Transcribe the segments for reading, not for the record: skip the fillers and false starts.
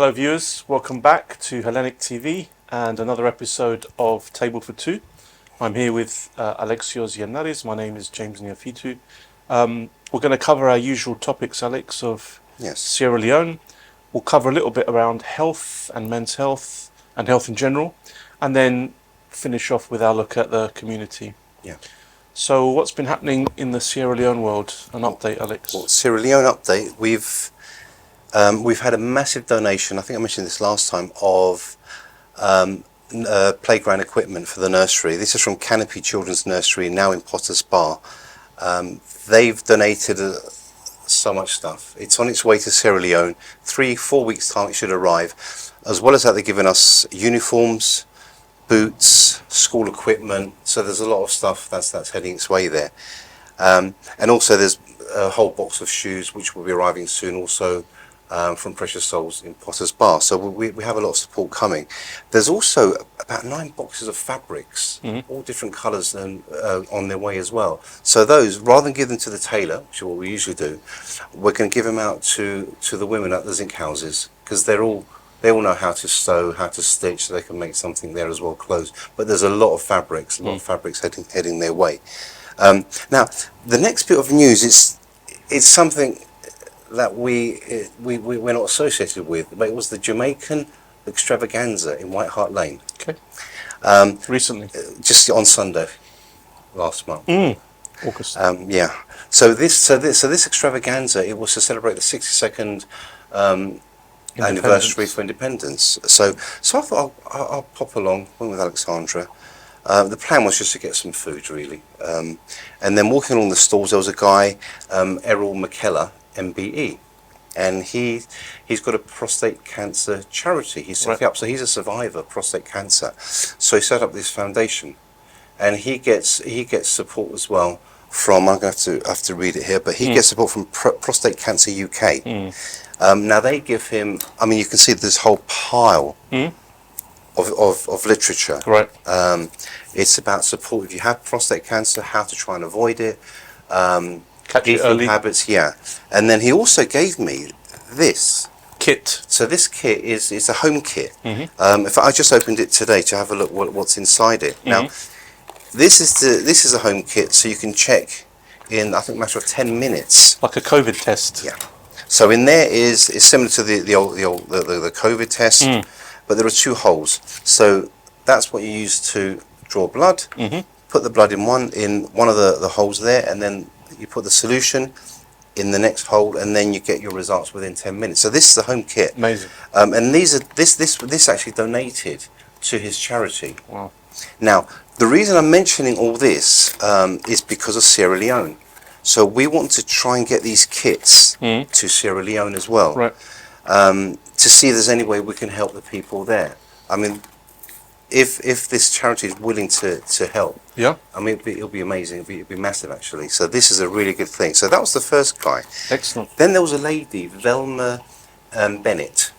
Hello viewers, welcome back to Hellenic TV and another episode of Table for Two. I'm here with 8.Alexios Gennaris. My name is James and Alexios. We're going to cover our usual topics, Alex, of Sierra Leone. We'll cover a little bit around health and men's health and health in general, and then finish off with our look at the community. Yeah. So what's been happening in the Sierra Leone world? An update, Alex. Well, Sierra Leone update. We've had a massive donation, I think I mentioned this last time, of playground equipment for the nursery. This is from Canopy Children's Nursery, now in Potter's Bar. They've donated so much stuff. It's on its way to Sierra Leone. 3-4 weeks time it should arrive. As well as that, they're giving us uniforms, boots, school equipment. So there's a lot of stuff that's heading its way there. And also there's a whole box of shoes which will be arriving soon also, from Precious Souls in Potter's Bar. So we have a lot of support coming. There's also about 9 boxes of fabrics, all different colours, and on their way as well. So those, rather than give them to the tailor, which is what we usually do, we're going to give them out to the women at the zinc houses, because they all know how to sew, how to stitch, so they can make something there as well, clothes. But there's a lot of fabrics, heading their way. Now, the next bit of news is something that we're not associated with, but it was the Jamaican Extravaganza in White Hart Lane. Okay. Recently, just on Sunday, last month. August. Yeah. So this extravaganza, it was to celebrate the 62nd anniversary for independence. So I thought I'll pop along, went with Alexandra. The plan was just to get some food, really. And then walking along the stalls, there was a guy, Errol McKellar, MBE, and he's got a prostate cancer charity. He set it up, so he's a survivor of prostate cancer. So he set up this foundation, and he gets support as well from, I'm going to have to read it here, but he gets support from Prostate Cancer UK. Now they give him, I mean, you can see this whole pile of literature. Right. It's about support if you have prostate cancer, how to try and avoid it. Catch it early. Habits, yeah. And then he also gave me this Kit. So this kit is a home kit. If I just opened it today to have a look what's inside it. Now, this is a home kit, so you can check in, I think, a matter of 10 minutes. Like a COVID test. Yeah. So in there is similar to the old COVID test, but there are 2 holes. So that's what you use to draw blood. Put the blood in one of the holes there, and then you put the solution in the next hole, and then you get your results within 10 minutes. So this is the home kit. Amazing. And this actually donated to his charity. Wow. Now, the reason I'm mentioning all this is because of Sierra Leone. So we want to try and get these kits to Sierra Leone as well, Right. To see if there's any way we can help the people there. I mean, if this charity is willing to help, Yeah. I mean, it'll be amazing. It'll be massive, actually. So this is a really good thing. So that was the first guy. Excellent. Then there was a lady, Velma Bennett.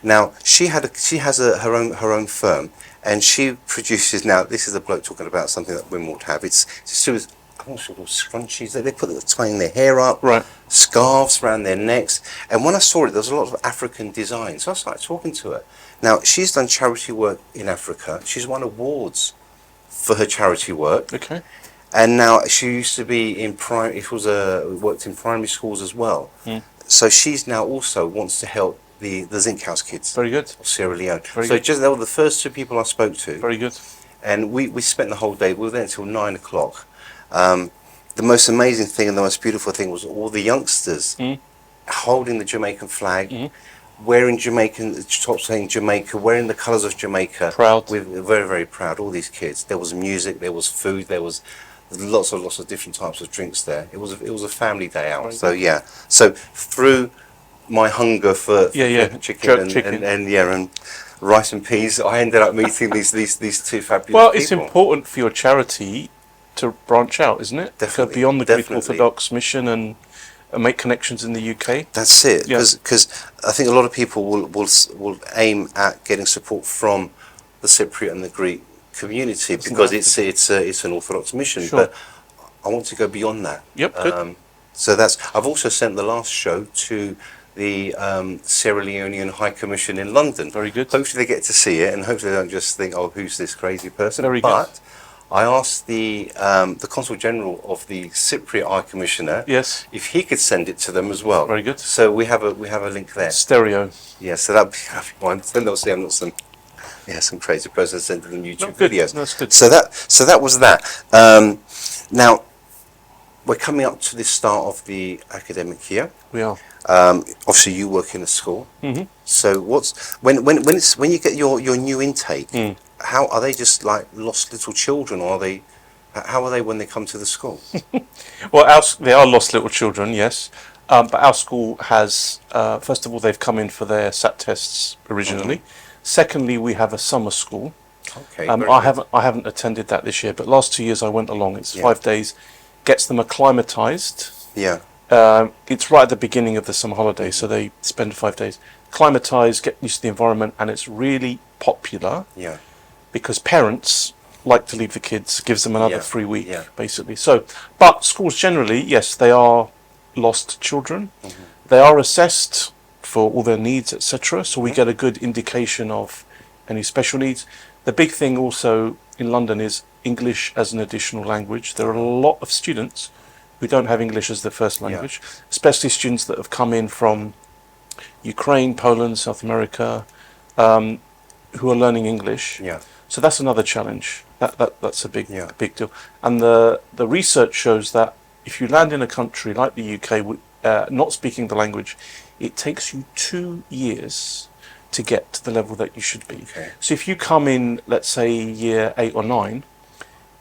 Now she has her own firm, and she produces. Now this is a bloke talking about something that women would have. It's to do with, I'm not sure, scrunchies. They put tying their hair up, Right. scarves around their necks. And when I saw it, there was a lot of African design. So I started talking to her. Now she's done charity work in Africa. She's won awards for her charity work. Okay. And now she used to be in worked in primary schools as well. So she's now also wants to help the Zinc House kids. Very good. Of Sierra Leone. Very good. They were the first 2 people I spoke to. Very good. And we spent the whole day. We were there until 9 o'clock. The most amazing thing and the most beautiful thing was all the youngsters holding the Jamaican flag, wearing Jamaican top saying Jamaica, wearing the colours of Jamaica. Proud. We're very, very proud. All these kids. There was music. There was food. There was lots of different types of drinks there. It was a family day out. So yeah. So through my hunger for chicken and rice and peas, I ended up meeting these 2 fabulous people. It's important for your charity to branch out, isn't it? Definitely. Go beyond the Greek Orthodox mission and make connections in the UK. That's it. Because I think a lot of people will aim at getting support from the Cypriot and the Greek community because it's an Orthodox mission. Sure. But I want to go beyond that. Yep. Good. So I've also sent the last show to the Sierra Leonean High Commission in London. Very good. Hopefully they get to see it, and hopefully they don't just think, oh, who's this crazy person? Very but good. I asked the Consul General of the Cypriot High Commissioner Yes. if he could send it to them as well. Very good. So we have a link there. Stereo. Yeah, so that'd be one. Then they'll see I'm not some crazy person sending them YouTube Good. videos. That's good. So that was that. Now we're coming up to the start of the academic year. We are. Obviously, you work in a school. Mm-hmm. So when you get your new intake? How are they? Just like lost little children, or how are they when they come to the school? Well, they are lost little children, yes. But our school has, first of all, they've come in for their SAT tests originally. Secondly, we have a summer school. Okay. I haven't attended that this year, but last 2 years I went along. It's 5 days, gets them acclimatized. Yeah. It's right at the beginning of the summer holiday, so they spend 5 days acclimatized, get used to the environment, and it's really popular. Yeah. Because parents like to leave the kids, gives them another free week, basically. So, but schools generally, yes, they are lost children. They are assessed for all their needs, etc. So we get a good indication of any special needs. The big thing also in London is English as an additional language. There are a lot of students who don't have English as their first language, especially students that have come in from Ukraine, Poland, South America, who are learning English. Yeah. So that's another challenge. That's a big deal. And the research shows that if you land in a country like the UK, not speaking the language, it takes you 2 years to get to the level that you should be. Okay. So if you come in, let's say, year 8 or 9,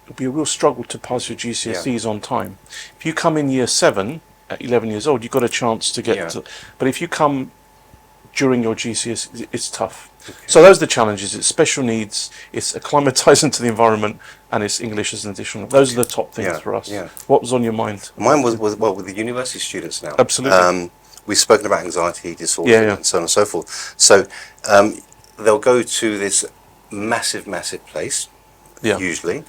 it'll be a real struggle to pass your GCSEs on time. If you come in year 7, at 11 years old, you've got a chance to get to... But if you come during your GCSEs, it's tough. Okay. So those are the challenges. It's special needs, it's acclimatizing to the environment, and it's English as an additional. Those are the top things for us. Yeah. What was on your mind? Mine was with the university students now. Absolutely. We've spoken about anxiety disorder and so on and so forth. So they'll go to this massive place, usually.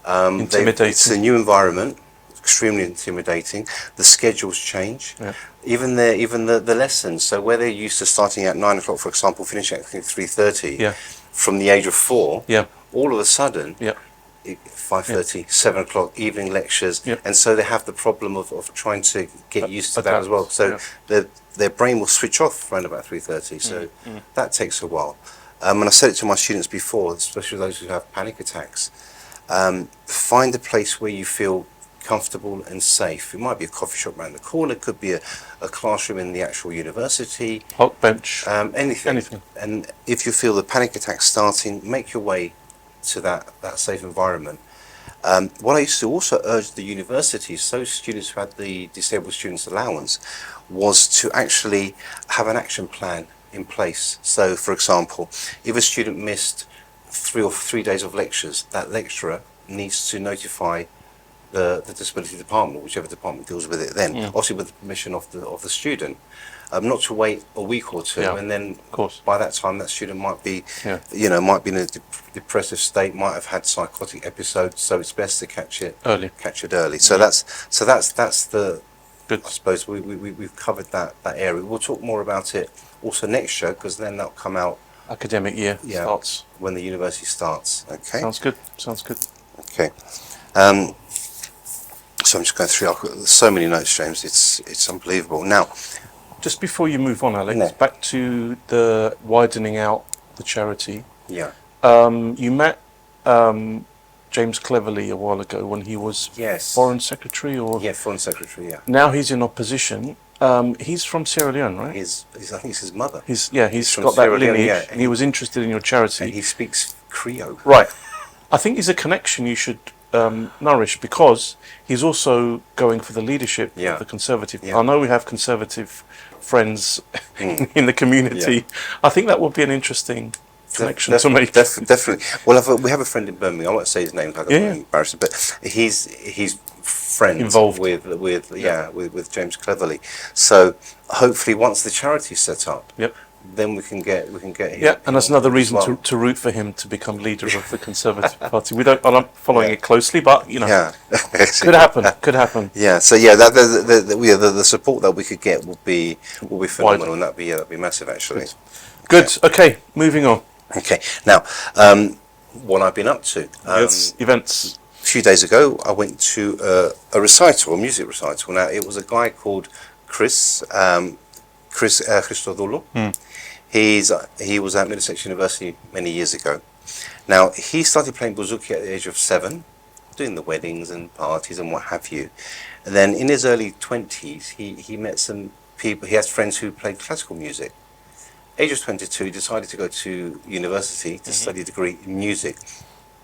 Intimidating. It's a new environment, extremely intimidating. The schedules change. Yeah. Even the lessons. So where they're used to starting at 9 o'clock, for example, finishing at 3:30, from the age of 4, all of a sudden, 5:30, 7 o'clock, evening lectures, and so they have the problem of trying to get used to that as well. So their brain will switch off around about 3:30. So that takes a while. And I said it to my students before, especially those who have panic attacks. Find a place where you feel comfortable and safe. It might be a coffee shop around the corner, it could be a classroom in the actual university, park bench, anything. And if you feel the panic attack starting, make your way to that safe environment. What I used to also urge the universities, so students who had the disabled students allowance, was to actually have an action plan in place. So for example, if a student missed 3 days of lectures, that lecturer needs to notify the disability department, whichever department deals with it then, obviously with the permission of the student, not to wait a week or two, and then by that time that student might be, might be in a depressive state, might have had psychotic episodes, so it's best to catch it early. So that's the good. I suppose we've covered that area. We'll talk more about it also next show, because then that'll come out. Academic year starts when the university starts. Okay. Sounds good. Okay. So I'm just going through. I've got so many notes, James. It's unbelievable. Now, just before you move on, Alex, back to the widening out the charity. Yeah. You met James Cleverly a while ago when he was Foreign Secretary, or Foreign Secretary. Yeah. Now he's in opposition. He's from Sierra Leone, right? I think it's his mother. He's got that lineage, and he was interested in your charity. And he speaks Creole. Right. I think he's a connection you should nourish, because he's also going for the leadership of the Conservative. I know we have Conservative friends in the community. I think that would be an interesting connection to make. Definitely. Well, we have a friend in Birmingham. I won't say his name, I don't want to embarrass him, but he's friends involved with James Cleverly. So hopefully once the charity's set up, then we can get him. Yeah, and that's another reason well. to root for him to become leader of the Conservative Party. I'm not following it closely, but Yeah. could happen. Could happen. Yeah. So yeah, the support that we could get will be phenomenal, and that'd be massive actually. Good. Okay, moving on. Okay. Now, what I've been up to. Events. A few days ago, I went to a recital, a music recital. Now, it was a guy called Chris Christodoulou. He was at Middlesex University many years ago. Now, he started playing bouzouki at the age of 7, doing the weddings and parties and what have you. And then in his early 20s, he met some people. He has friends who played classical music. Age of 22, he decided to go to university to study a degree in music,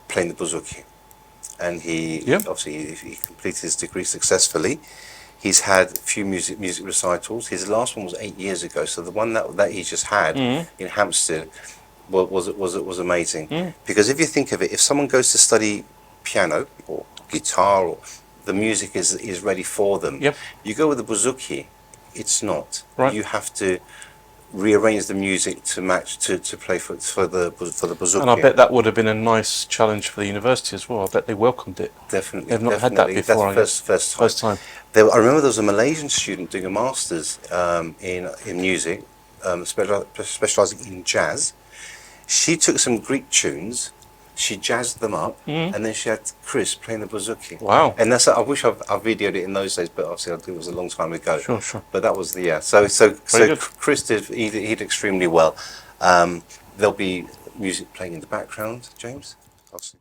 playing the bouzouki. And he completed his degree successfully. He's had a few music recitals. His last one was 8 years ago. So the one that he just had in Hampstead was amazing. Because if you think of it, if someone goes to study piano or guitar, or the music is ready for them. You go with the bouzouki, it's not. Right. You have to rearrange the music to match to play for the bouzouki. And I bet that would have been a nice challenge for the university as well. I bet they welcomed it. Definitely. They've not had that before. That's first time. I remember there was a Malaysian student doing a master's in music, specialising in jazz. She took some Greek tunes, she jazzed them up, and then she had Chris playing the bouzouki. Wow! And I wish I videoed it in those days, but obviously it was a long time ago. Sure. But that was So Chris did extremely well. There'll be music playing in the background, James. Obviously.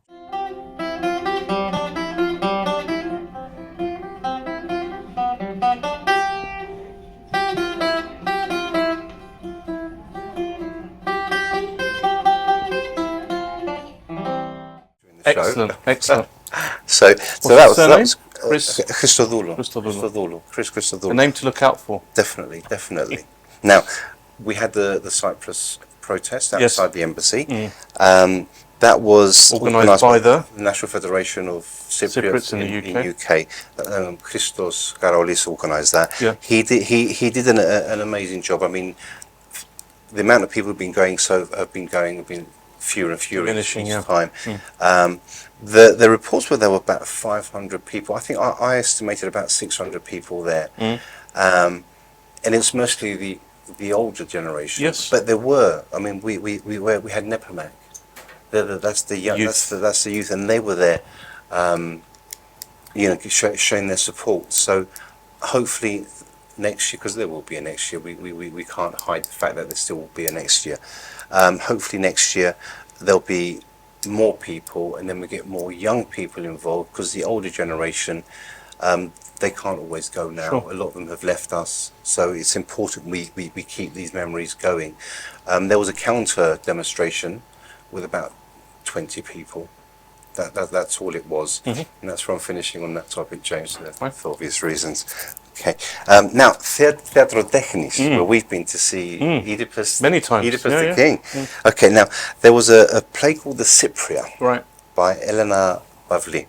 Excellent. So that was Chris Christodoulou. Chris Christodoulou. A name to look out for. Definitely. Now, we had the Cyprus protest outside the embassy. That was organised by the National Federation of Cypriots in the UK. Christos Karolis organised that. Yeah. He did an amazing job. I mean, the amount of people have been fewer and fewer each time. The reports were there were about 500 people. I think I estimated about 600 people there, and it's mostly the older generation. Yes, but there were. I mean, we had Nepomac. That's the young. Youth. That's the youth, and they were there, showing their support. So hopefully next year, because there will be a next year, we can't hide the fact that there still will be a next year. Hopefully next year there'll be more people, and then we get more young people involved, because the older generation, they can't always go now. Sure. A lot of them have left us, so it's important we keep these memories going. There was a counter demonstration with about 20 people. That's all it was, and that's where I'm finishing on that topic, James, for obvious reasons. Okay. Now, Teatro Technis, where we've been to see Oedipus many times. Oedipus the King. Okay. Now, there was a play called The Cypriot, by Elena Bavli.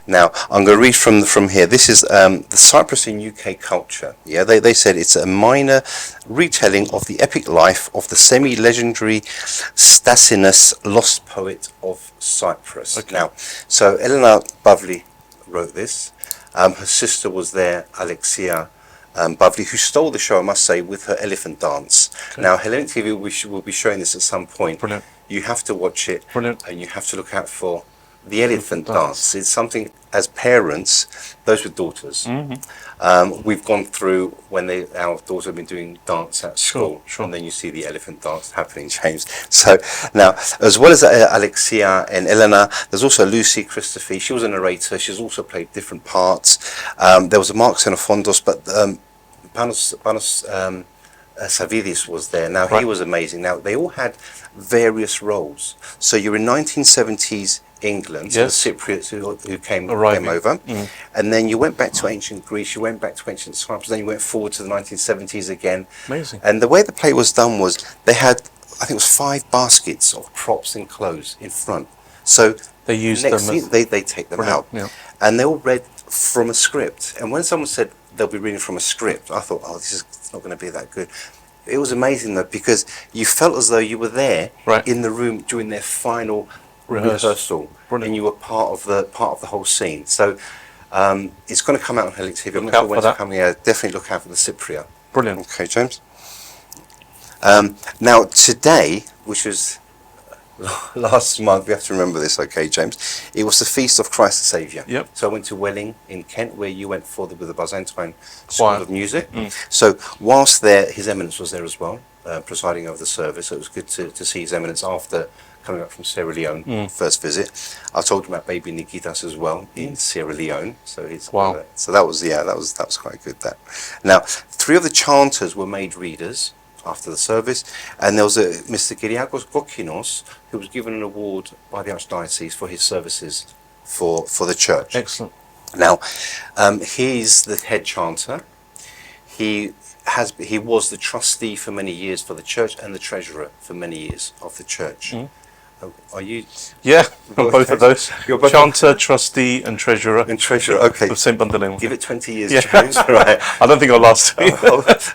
Now, I'm going to read from here. This is the Cyprus in UK culture. Yeah, they said it's a minor retelling of the epic life of the semi-legendary Stasinus, lost poet of Cyprus. Okay. Now, so Elena Bavli wrote this. Her sister was there, Alexia Bavli, who stole the show, I must say, with her elephant dance. Okay. Now, Hellenic TV will be showing this at some point. Brilliant. You have to watch it. Brilliant. And you have to look out for the elephant dance. It's something, as parents, those with daughters, we've gone through when our daughters have been doing dance at school, and then you see the elephant dance happening, James. So now, as well as Alexia and Elena, there's also Lucy Christophe. She was a narrator. She's also played different parts. There was a Mark Xenophondos, but Panos Savidis was there. Now, he was amazing. Now, they all had various roles. So you're in 1970s England, so the Cypriots who came over, and then you went back to ancient Greece, you went back to ancient Cyprus, then you went forward to the 1970s again. Amazing. And the way the play was done was they had, I think it was 5 baskets of props and clothes in front. So they used them. They take them out, and they all read from a script. And when someone said they'll be reading from a script, I thought, oh, this is not going to be that good. it was amazing though, because you felt as though you were there Right. in the room during their final Rehearsal. rehearsal, and you were part of the whole scene. So it's going to come out on Hellenic TV. I'm Look not out sure when for it's that. coming out. Definitely look out for the Cypriot. Brilliant. Okay, James. Now today, which was last month, we have to remember this, okay, James. It was the feast of Christ the Saviour. Yep. So I went to Welling in Kent, where you went with the Byzantine School Choir. of Music. So whilst there, His Eminence was there as well, presiding over the service. So it was good to see His Eminence after coming back from Sierra Leone, first visit. I told him about baby Nikitas as well in Sierra Leone. So he's Wow. so that was quite good. That now 3 of the chanters were made readers after the service, and there was a Mr. Kyriakos Kokinos who was given an award by the Archdiocese for his services for the church. Excellent. Now, he's the head chanter. He was the trustee for many years for the church and the treasurer for many years of the church. Are you? Yeah, I'm both of those. You're both Chanter, trustee, and treasurer and treasurer. Okay, of St. Bandeleon. give it 20 years, Yeah. James. Right. I don't think I'll last.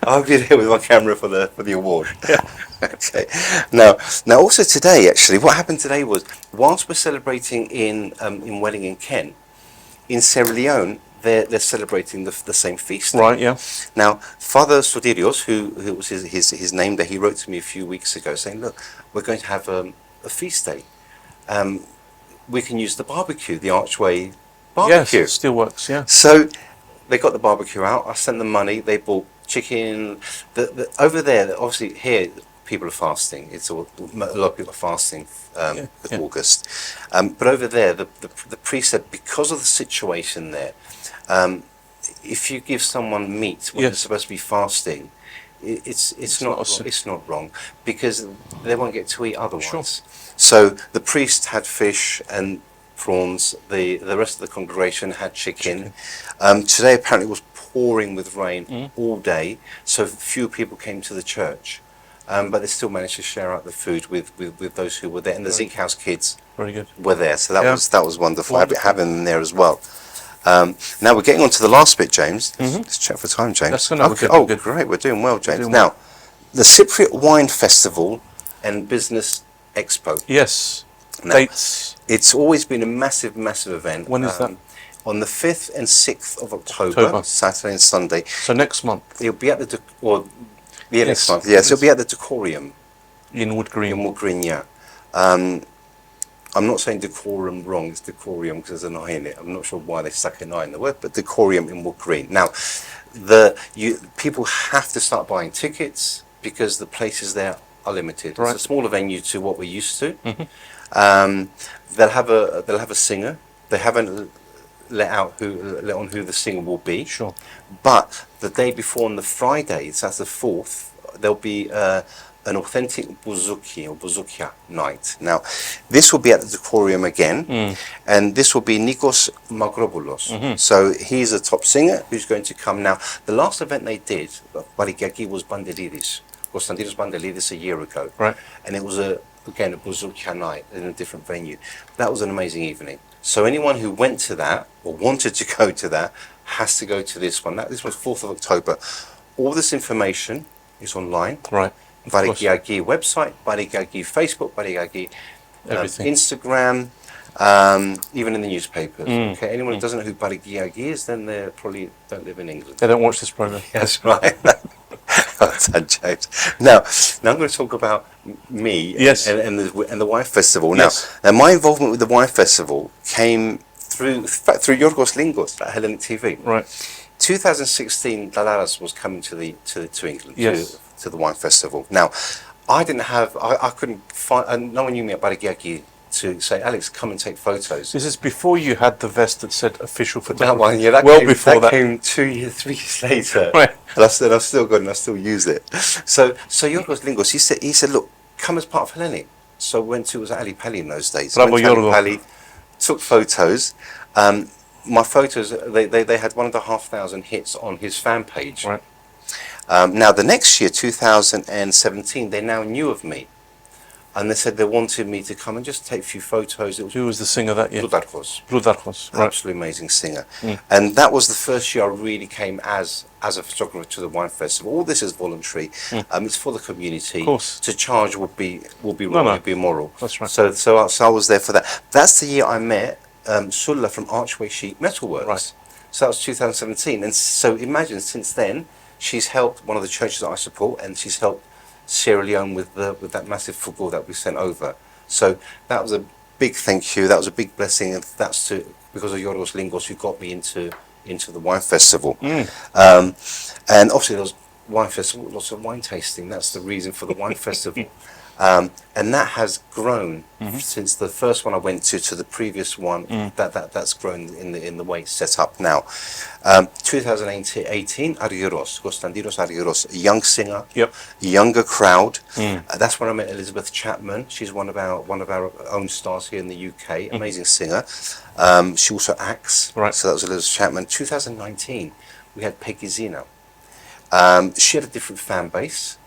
I'll be there with my camera for the award. Yeah. Okay. Now also today, actually, what happened today was, whilst we're celebrating in Welling in Kent, in Sierra Leone, they're celebrating the same feast. Right, yeah. Now, Father Sotirios, who was his name there, he wrote to me a few weeks ago saying, look, we're going to have a feast day. We can use the barbecue, the Archway barbecue. Yes, still works, yeah. So they got the barbecue out. I sent them money. They bought chicken. Over there, obviously here, people are fasting. A lot of people are fasting with August. But over there, the priest said, because of the situation there, if you give someone meat when they're supposed to be fasting, it's not wrong, because they won't get to eat otherwise. Sure. So the priest had fish and prawns. The rest of the congregation had chicken. Today apparently it was pouring with rain all day, so few people came to the church. But they still managed to share out the food with those who were there, and the Zeke House kids Very good. were there. So that was wonderful. Having them there as well. Now we're getting on to the last bit, James. Let's check for time, James. That's good. Okay. We're good. Great. We're doing well, James. Doing Now, the Cypriot Wine Festival and Business Expo. Yes. Now, Dates. it's always been a massive event. When is that? On the 5th and 6th of October, Saturday and Sunday. So next month. It'll be at next month. Yes, it'll be at the Decorium. In Wood Green. In Wood Green, yeah. I'm not saying decorum wrong, it's Decorium because there's an I in it. I'm not sure why they stuck an I in the word, but Decorium in Wood Green. Now, people have to start buying tickets because the places there are limited. Right. It's a smaller venue to what we're used to. They'll have a singer. They haven't let on who the singer will be. Sure. But the day before, on the Friday, so that's the 4th, there'll be an authentic bouzouki or bouzoukia night. Now, this will be at the Decorium again, and this will be Nikos Magropoulos. So he's a top singer who's going to come. Now, the last event they did, Barigaki, was Bandelidis, Konstantinos Bandelidis, a year ago. Right. And it was again a bouzoukia night in a different venue. That was an amazing evening. So anyone who went to that or wanted to go to that has to go to this one. This was 4th of October. All this information is online. Right. Barigaki website, Barigaki Facebook, Barigaki Everything. Instagram, even in the newspapers. Okay, anyone who doesn't know who Barigaki is, then they probably don't live in England. They don't watch this program. That's right. Well done, James. Now I'm going to talk about me and the Wine Festival. Now, my involvement with the Wine Festival came through Yorgos Lingos at Hellenic TV. Right. 2016, Dalaras was coming to England. Yes. To the Wine Festival. Now, I couldn't find, no one knew me at Barigaki to say, Alex, come and take photos. This is before you had the vest that said official photographer. That one, yeah, that came 3 years later. Right. And I've still got it and I still use it. So Yorgos Lingos, he said, look, come as part of Hellenic. So it was at Ali Pali in those days. Bravo, went to Ali Yorgos. Pali, took photos. My photos, they had 1,500 hits on his fan page. Right. Now, the next year, 2017, they now knew of me. and they said they wanted me to come and just take a few photos. It was Who was the singer that year? Plutarchos. Plutarchos, right. Absolutely amazing singer. And that was the first year I really came as a photographer to the wine festival. All this is voluntary. It's for the community. Of course. To charge would be wrong. No. It'd be immoral. That's right. So I was there for that. That's the year I met Sulla from Archway Sheet Metalworks. Right. So that was 2017. And so imagine since then she's helped one of the churches that I support, and she's helped Sierra Leone with that massive football that we sent over. So that was a big thank you. That was a big blessing, and that's because of Yorgos Lingos, who got me into the wine festival. And obviously there was wine festival, lots of wine tasting. That's the reason for the wine festival. And that has grown since the first one I went to the previous one. That's grown in the way it's set up now. 2018, Argyros, Konstantinos Argyros, a young singer, younger crowd. That's when I met Elizabeth Chapman. She's one of our own stars here in the UK. Amazing singer. She also acts. Right. So that was Elizabeth Chapman. 2019, we had Peggy Zeno. She had a different fan base.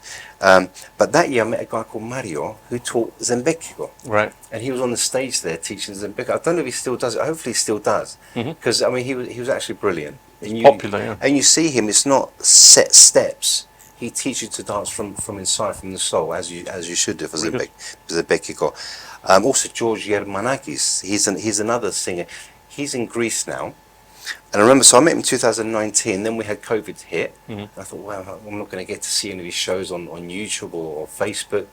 But that year I met a guy called Mario who taught Zembekiko. Right. And he was on the stage there teaching Zembekiko. I don't know if he still does it. Hopefully he still does. Because, I mean, he was actually brilliant. And Popular, yeah. And you see him, it's not set steps. He teaches you to dance from inside, from the soul, as you should do for Zembekiko. Also, George Yermanakis, he's another singer. He's in Greece now. And I remember, so I met him in 2019, then we had COVID hit. I thought, wow, I'm not going to get to see any of his shows on YouTube or Facebook.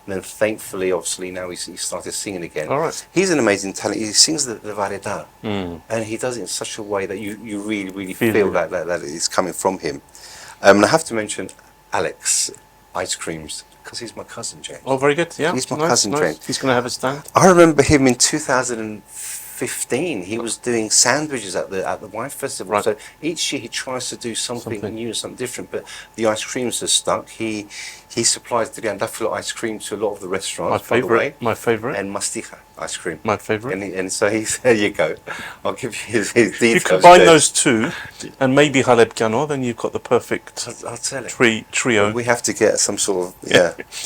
And then thankfully, obviously, now he started singing again. All right. He's an amazing talent. He sings the varietà. And he does it in such a way that you really, really feel that it's coming from him. And I have to mention Alex Ice Creams, because he's my cousin, James. Oh, very good. Yeah. He's my cousin, James. He's going to have a stand. I remember him in 2015. He was doing sandwiches at the wine festival. Right. So each year he tries to do something new, something different. But the ice creams are stuck. He supplies the Gandafilo ice cream to a lot of the restaurants. My favorite. And Mastija ice cream. My favorite. And so there you go. I'll give you his details. If you combine those two, and maybe Haleb Gano, then you've got the perfect I'll tell it. trio. We have to get some sort of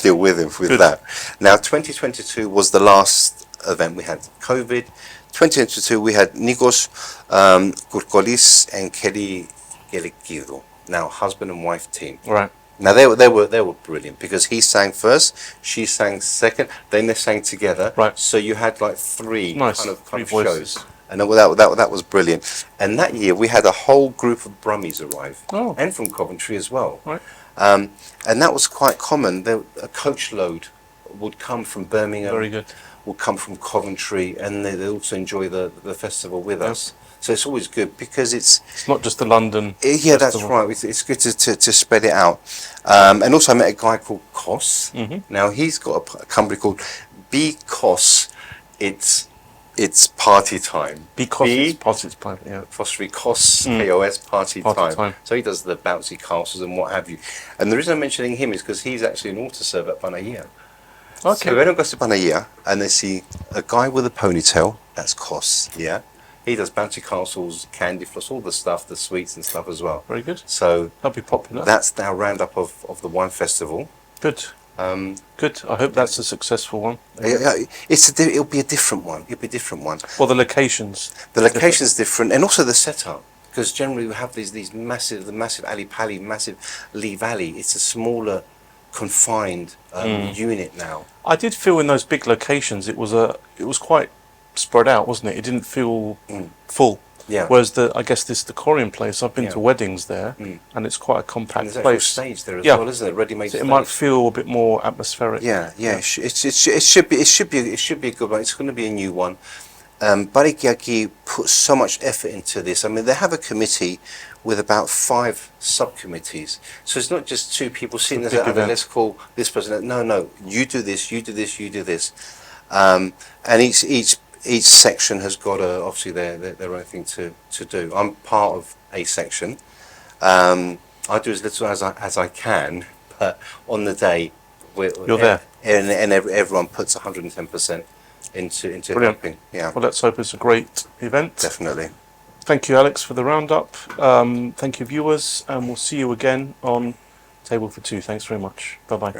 deal with him with that. Now 2022 was the last event. We had COVID. 2022 we had Nikos Kourkolis and Kelly Gelikidou. Now husband and wife team. Right. Now they were brilliant, because he sang first, she sang second, then they sang together. Right. So you had like three kind of voices. shows, and that was brilliant. And that year we had a whole group of Brummies arrive, and from Coventry as well. Right. And that was quite common. A coach load would come from Birmingham. Very good. Would come from Coventry, and they also enjoy the festival with us. So it's always good, because it's not just the London festival. That's right. It's good to spread it out. And also I met a guy called Kos. Now he's got a company called Because It's Party Time. Because it's party time, yeah. Apostrophe Kos, K-O-S, party time. So he does the bouncy castles and what have you. And the reason I'm mentioning him is because he's actually an auto server at Panagia. Okay. So everyone goes to Panagia and they see a guy with a ponytail. That's Kos. Yeah. He does bouncy castles, candy floss, all the stuff, the sweets and stuff as well. Very good. So that'll be popular. That's our roundup of the wine festival. Good. Good. I hope that's a successful one. It'll be a different one. It'll be a different one. Well, the locations. The location's different, and also the setup. Because generally we have these massive Ali Pali, massive Lee Valley. It's a smaller, confined unit now. I did feel in those big locations it was quite spread out, wasn't it? It didn't feel full. Yeah. Whereas I guess this Korean place, I've been to weddings there, and it's quite a compact and there's place. Stage there as well, isn't it? Ready-made. So it might feel a bit more atmospheric. Yeah. It should be a good one. It's going to be a new one. Barikiaki put so much effort into this. I mean, they have a committee with about 5 subcommittees. So it's not just 2 people sitting there saying, let's call this person. No, you do this, you do this, you do this. And each section has got obviously their own thing to do. I'm part of a section. I do as little as I can, but on the day you're there, and everyone puts 110% into helping. Yeah. Well, let's hope it's a great event. Definitely. Thank you, Alex, for the roundup. Thank you, viewers, and we'll see you again on Table for Two. Thanks very much. Bye bye.